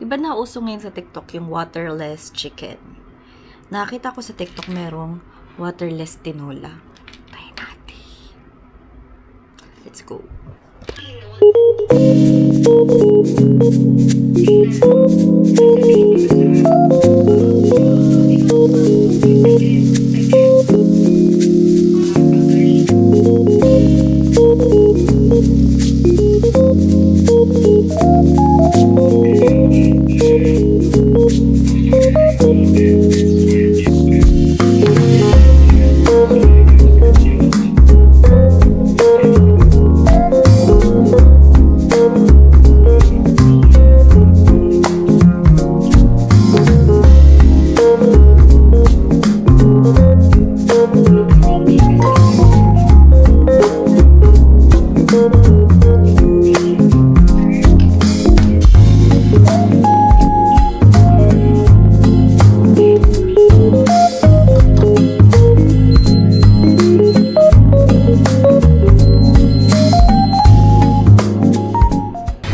Di ba nauso ngayon sa TikTok yung waterless chicken? Nakita ko sa TikTok merong waterless tinola. Try natin. Let's go.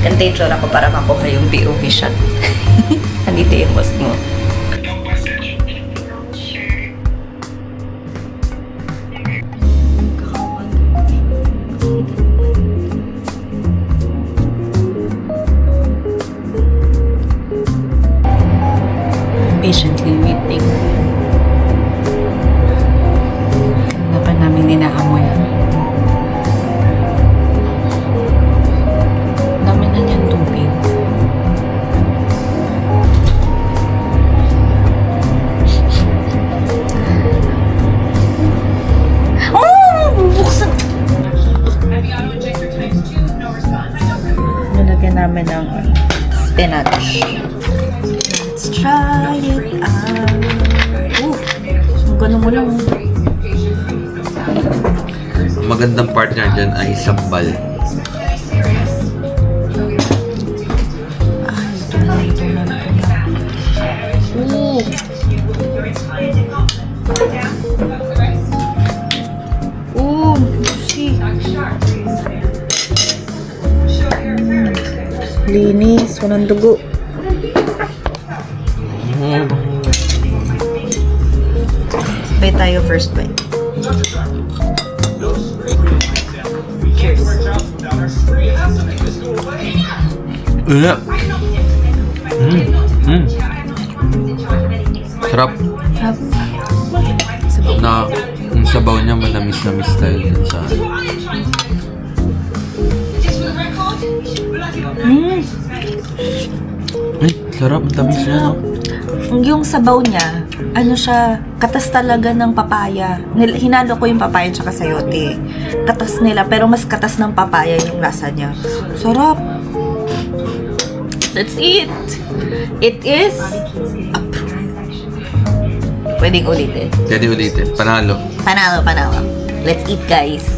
Ganda yung tsura ko para makuha yung POV shot. Nandito yung boss mo. Patiently waiting. Kanina pa namin inaamoy. Dami na niyang tubig. Oh! Buksan! Nilagyan namin ng spinach. Let's try it out. Ganun mo lang. Magandang part nga dyan ay sambal. Juicy. Linis, walang dugo. Sabay tayo first bite. Cheers. Yeah. Sarap. Na yung sabaw niya manamis-namis tayo dun sa ay, sarap. Ang tamis niya, no? Yung sabaw niya, ano siya, katas talaga ng papaya. Hinalo ko yung papaya tsaka sayote. Katas nila, pero mas katas ng papaya yung lasa niya. Sarap! Let's eat! It is approved. Pwedeng ulitin. Pwede ulitin. Panalo. Panalo. Let's eat, guys.